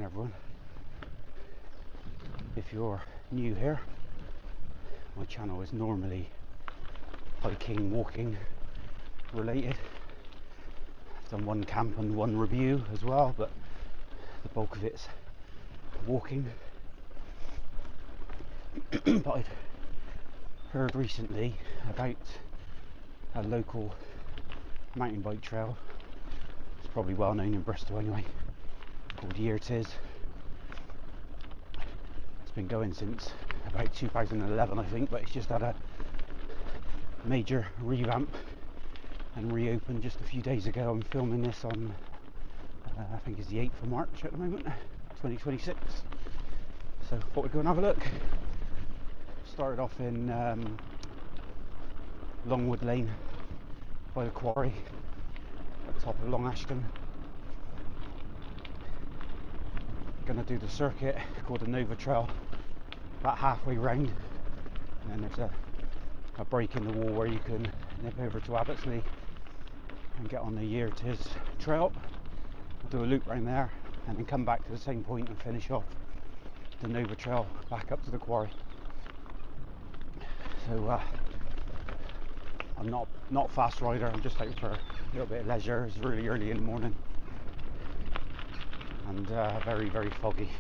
everyone. If you're new here, my channel is normally hiking, walking related. I've done one camp and one review as well, but the bulk of it's walking. But I'd heard recently about a local mountain bike trail. It's probably well known in Bristol anyway, called Yer Tiz. It's been going since about 2011 I think, but it's just had a major revamp and reopened just a few days ago. I'm filming this on I think it's the 8th of March at the moment, 2026. So thought we'd go and have a look. Started off in Longwood Lane by the quarry at the top of Long Ashton. Gonna do the circuit called the Nova Trail about halfway round, and then there's a break in the wall where you can nip over to Abbots Leigh and get on the Yer Tiz trail. I'll do a loop round there and then come back to the same point and finish off the Nova Trail back up to the quarry. So I'm not a fast rider, I'm just out for a little bit of leisure. It's really early in the morning and very, very foggy.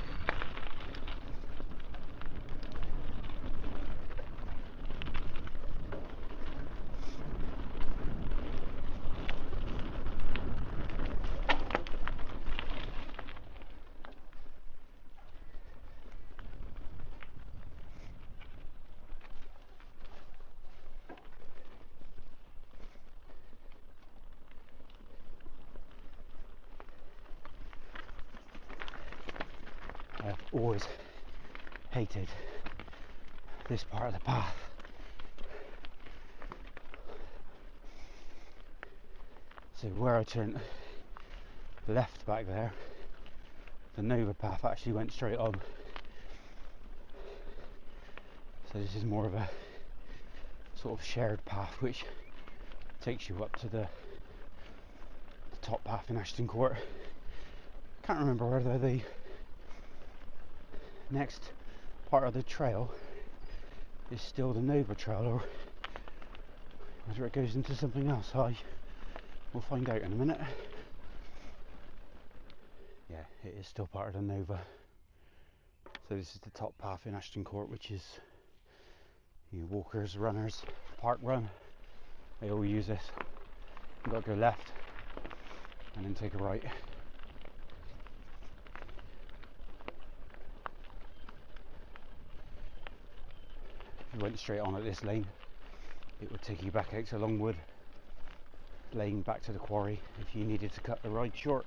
I've always hated this part of the path. So where I turned left back there, the Nova path actually went straight on. So this is more of a sort of shared path which takes you up to the top path in Ashton Court. Can't remember whether the next part of the trail is still the Nova Trail or whether it goes into something else. We'll find out in a minute. Yeah, it is still part of the Nova. So this is the top path in Ashton Court, which is walkers, runners, park run. They all use this. You've got to go left and then take a right. If you went straight on at this lane, it would take you back out to Longwood Lane, back to the quarry if you needed to cut the ride short.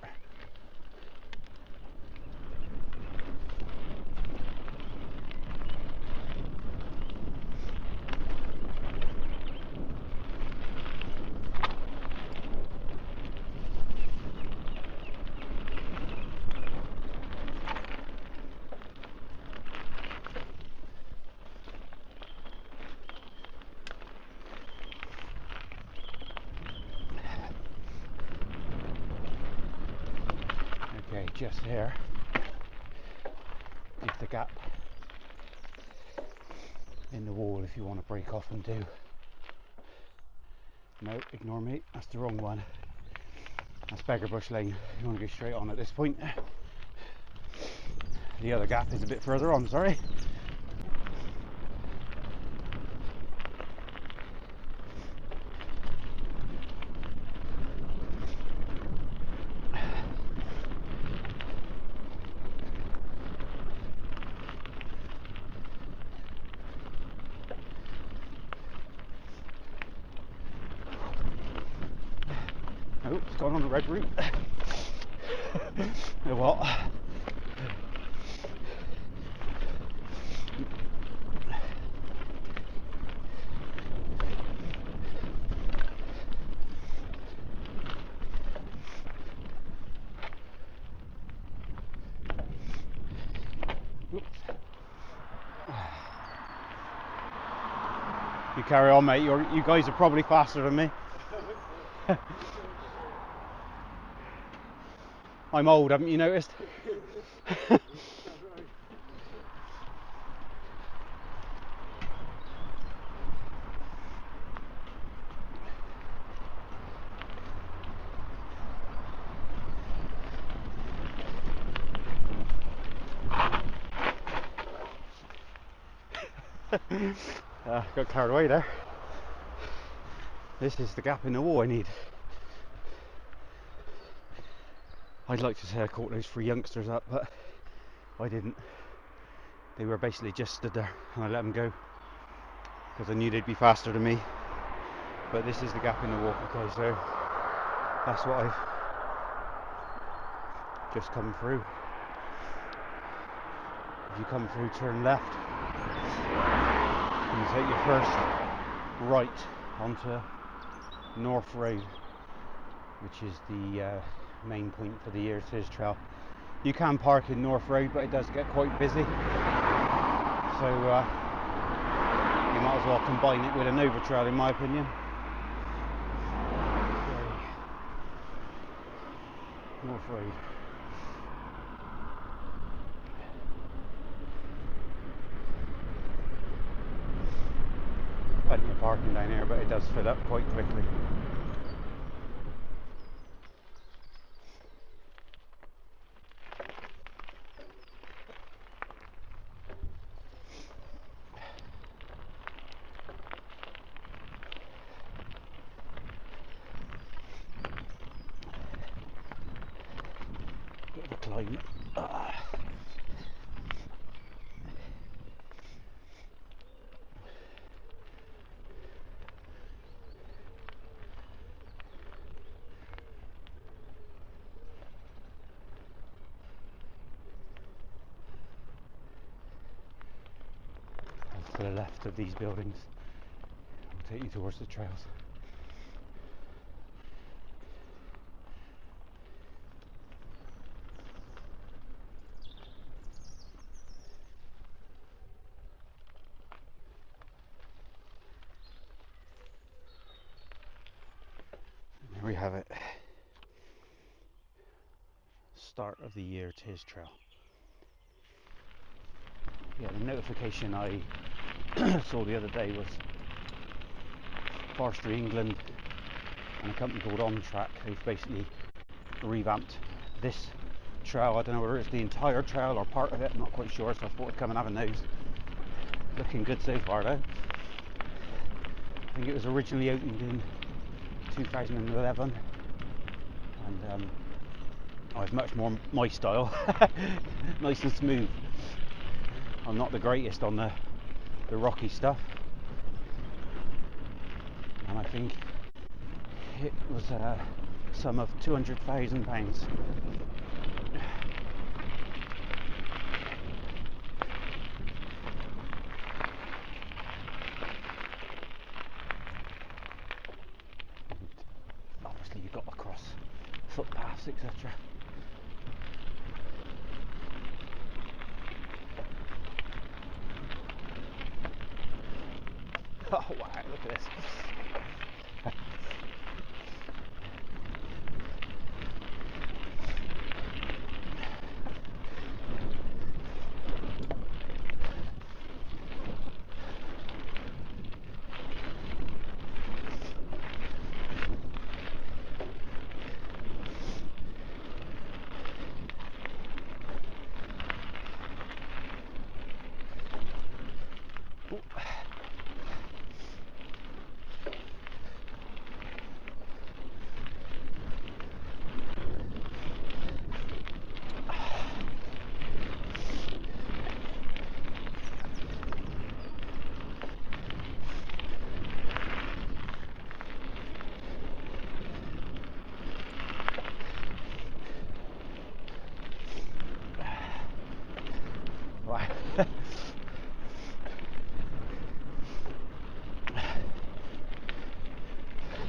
Okay, just here is the gap in the wall if you want to break off and do. No, ignore me, that's the wrong one. That's Beggarbush Lane. You want to go straight on at this point. The other gap is a bit further on, sorry. Oh, it's gone on the red route. You know what? You carry on, mate. You guys are probably faster than me. I'm old, haven't you noticed? Got carried away there. This is the gap in the wall I need. I'd like to say I caught those 3 youngsters up, but I didn't. They were basically just stood there and I let them go because I knew they'd be faster than me. But this is the gap in the wall. Okay, so that's what I've just come through. If you come through, turn left and you take your first right onto North Road, which is the main point for the Yer Tiz trail. You can park in North Road, but it does get quite busy, so you might as well combine it with a Nova trail, in my opinion. North Road. Plenty of parking down here, but it does fill up quite quickly. Bit of a climb. To the left of these buildings will take you towards the trails. And there we have it. Start of the Yer Tiz trail. Yeah, the notification I saw the other day was Forestry England and a company called On Track. They've basically revamped this trail. I don't know whether it's the entire trail or part of it, I'm not quite sure, so I thought I'd come and have a nose. Looking good so far though. I think it was originally opened in 2011 and it's much more my style. Nice and smooth. I'm not the greatest on the rocky stuff, and I think it was a sum of £200,000. Obviously you've got across footpaths, etc. Oh wow, look at this. Wow.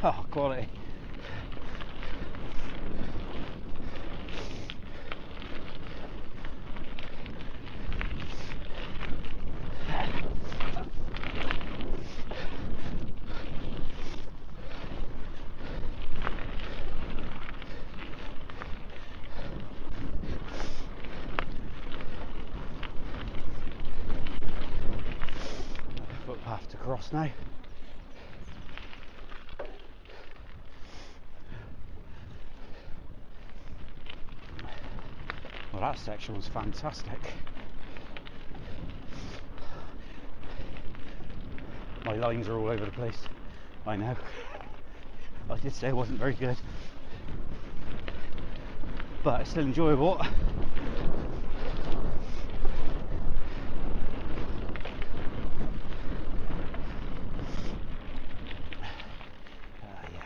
Oh, quality. just now. Well, that section was fantastic. My lines are all over the place. I know. I did say it wasn't very good, but it's still enjoyable. Yeah,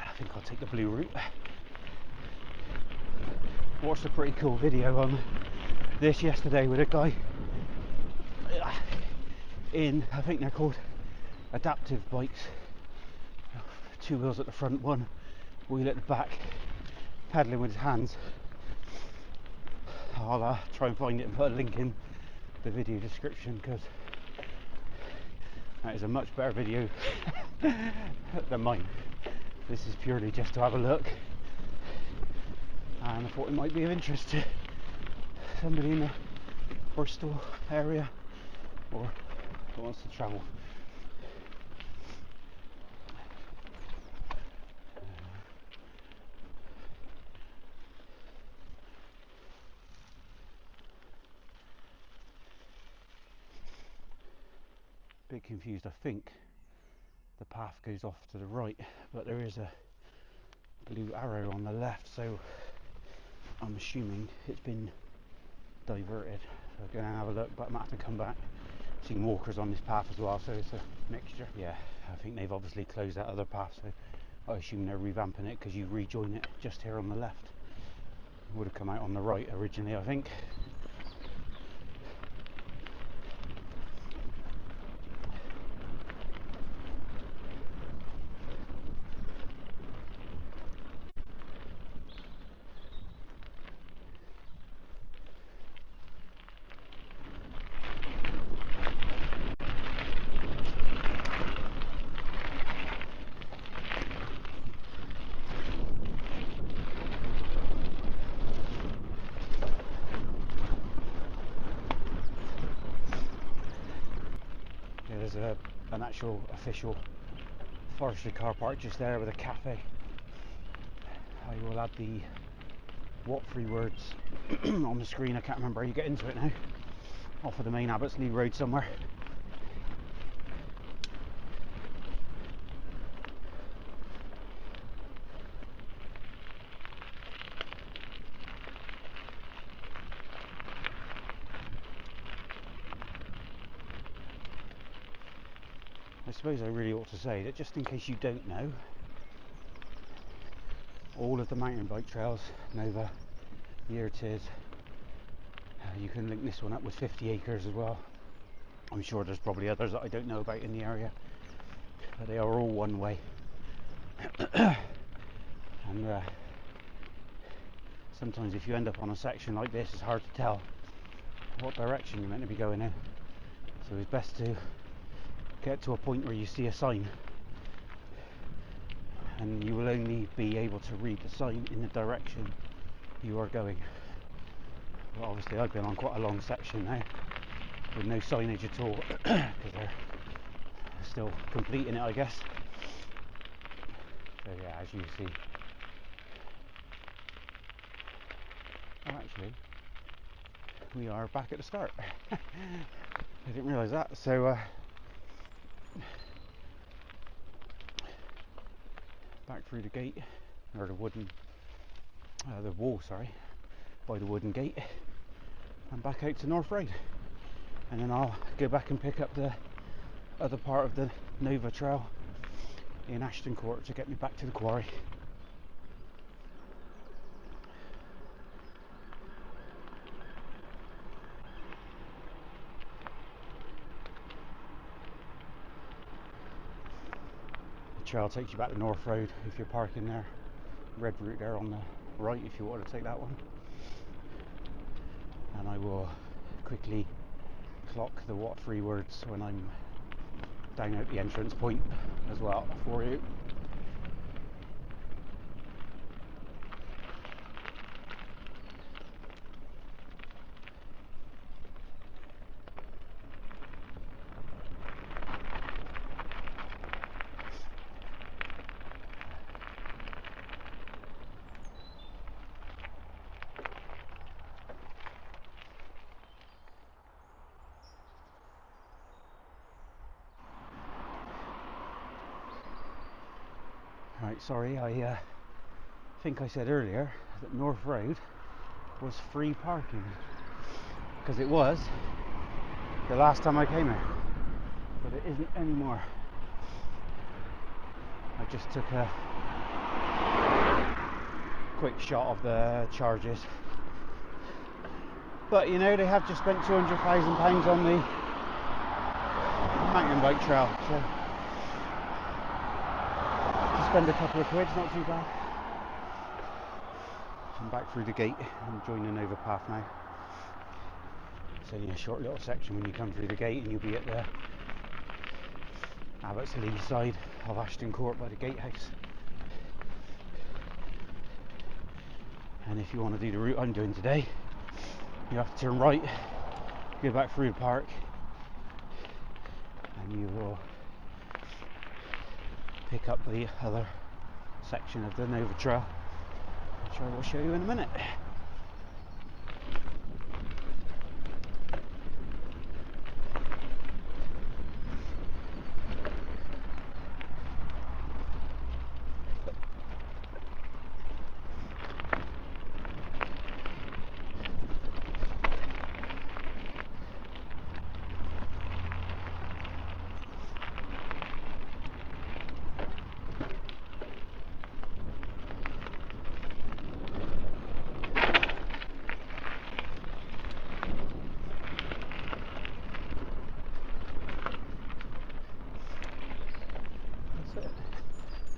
I think I'll take the blue route. Watched a pretty cool video on this yesterday with a guy in, I think they're called adaptive bikes. 2 wheels at the front, 1 wheel at the back, pedaling with his hands. I'll try and find it and put a link in the video description, because that is a much better video than mine. This is purely just to have a look, and I thought it might be of interest to somebody in the Bristol area or who wants to travel. Bit confused. I think the path goes off to the right, but there is a blue arrow on the left, so I'm assuming it's been diverted. So I'm going to have a look, but I might have to come back. Seen walkers on this path as well, so it's a mixture. Yeah, I think they've obviously closed that other path, so I assume they're revamping it, because you rejoin it just here on the left. It would have come out on the right originally, I think. There's an actual official forestry car park just there with a cafe. I will add the what 3 words on the screen. I can't remember how you get into it now. Off of the main Abbots Leigh road somewhere. I suppose I really ought to say that, just in case you don't know, all of the mountain bike trails, Nova, Yer Tiz, you can link this one up with 50 acres as well. I'm sure there's probably others that I don't know about in the area, but they are all one way. And sometimes if you end up on a section like this, it's hard to tell what direction you're meant to be going in. So it's best to get to a point where you see a sign, and you will only be able to read the sign in the direction you are going. Well, obviously I've been on quite a long section now with no signage at all, because they're still completing it, I guess. So yeah, as you see, oh, actually we are back at the start. I didn't realise that. So back through the gate, or the wooden, the wall, sorry, by the wooden gate, and back out to North Road, and then I'll go back and pick up the other part of the Nova Trail in Ashton Court to get me back to the quarry. The trail takes you back to North Road if you're parking there. Red route there on the right if you want to take that one. And I will quickly clock the what 3 words when I'm down at the entrance point as well for you. Right, sorry, I think I said earlier that North Road was free parking, because it was the last time I came here, but it isn't anymore. I just took a quick shot of the charges, but you know, they have just spent £200,000 on the mountain bike trail, so to spend a couple of quid's not too bad. I'm back through the gate and join the Nova path now. It's only a short little section when you come through the gate, and you'll be at the Abbots Leigh side of Ashton Court by the gatehouse. And if you want to do the route I'm doing today, you have to turn right, go back through the park, and you will pick up the other section of the Nova Trail, which I will show you in a minute.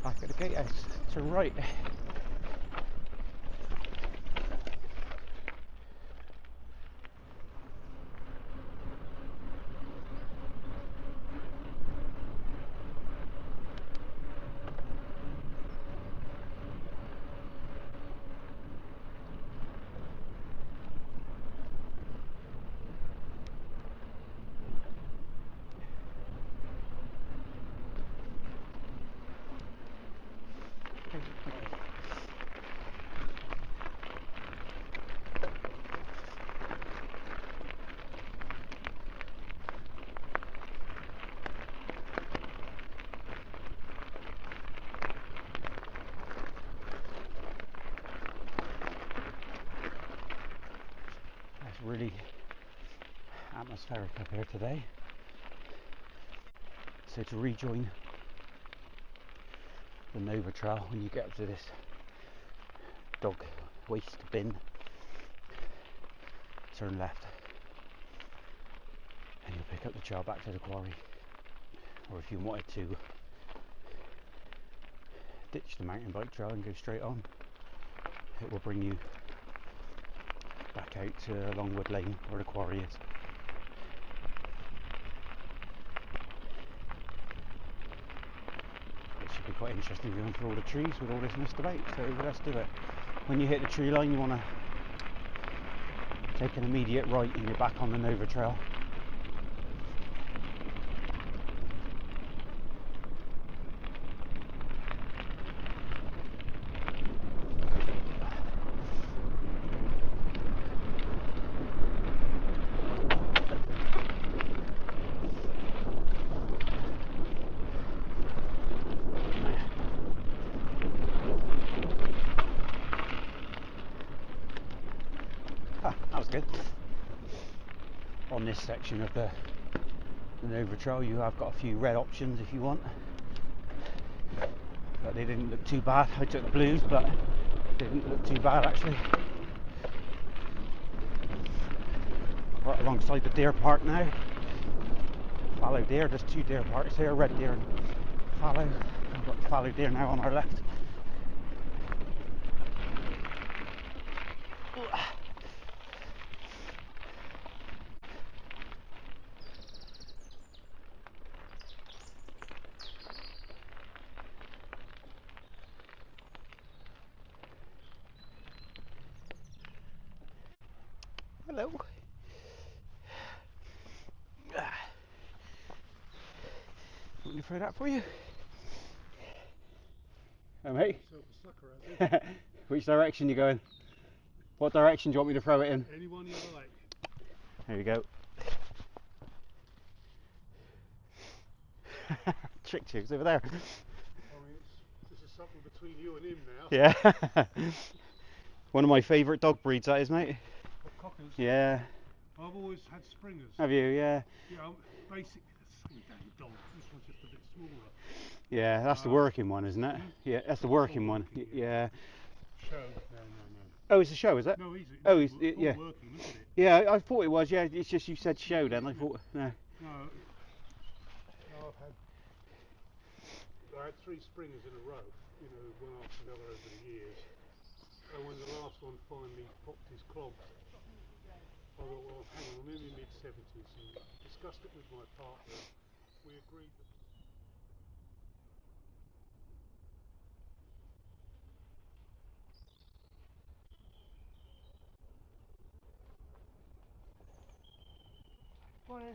Back at the gatehouse, turn right. It's really atmospheric up here today. So to rejoin the Nova Trail, when you get up to this dog waste bin, turn left and you'll pick up the trail back to the quarry. Or if you wanted to ditch the mountain bike trail and go straight on, it will bring you back out to Longwood Lane where the quarry is. It should be quite interesting going through all the trees with all this mist about, so let's do it. When you hit the tree line, you want to take an immediate right and you're back on the Nova Trail. That was good. On this section of the Nova Trail, you have got a few red options if you want, but they didn't look too bad. I took the blues, but they didn't look too bad actually. Right alongside the deer park now. Fallow deer, there's two deer parks here, red deer and fallow. We've got the fallow deer now on our left. Hello. Want me to throw that for you? Oh, mate. Which direction you going? What direction do you want me to throw it in? Anyone you like. There you go. Tricked you, it's over there. I mean, this is something between you and him now. Yeah. One of my favourite dog breeds, that is, mate. The cockers. Yeah. I've always had springers. Have you? Yeah. Yeah, basically, same damn dogs. This one's just a bit smaller. Yeah, that's the working one, isn't it? Yeah, that's the working one. Yeah. Show? No. Oh, it's a show, is it? No, he's. Oh, it's yeah. Working, isn't it? Yeah, I thought it was. Yeah, it's just you said show then. I thought no. No, I had 3 springers in a row, you know, one after the other over the years. And when the last one finally popped his clogs, I thought, well, hang on, I'm in my mid-70s, and discussed it with my partner. We agreed that.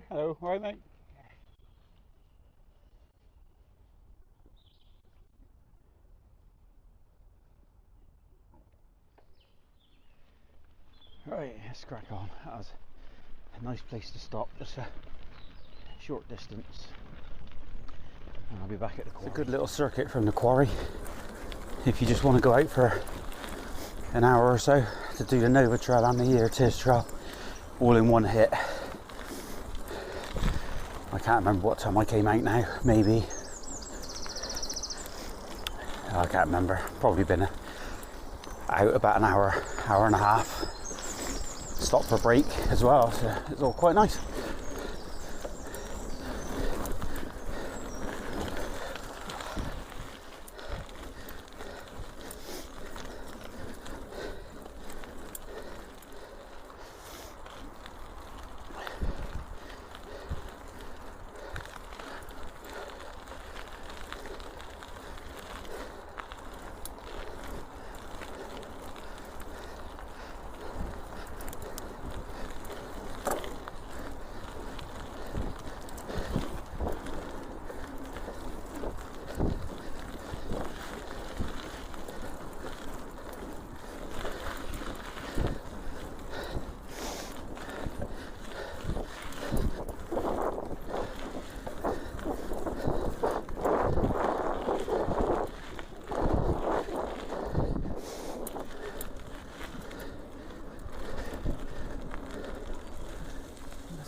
Hello, all right, mate. Right, let's crack on. That was a nice place to stop, just a short distance. And I'll be back at the quarry. It's a good little circuit from the quarry if you just want to go out for an hour or so to do the Nova Trail and the Yer Tiz Trail all in one hit. I can't remember what time I came out now, maybe. I can't remember, probably been out about an hour, hour and a half. Stop for a break as well, so it's all quite nice.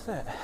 That's it.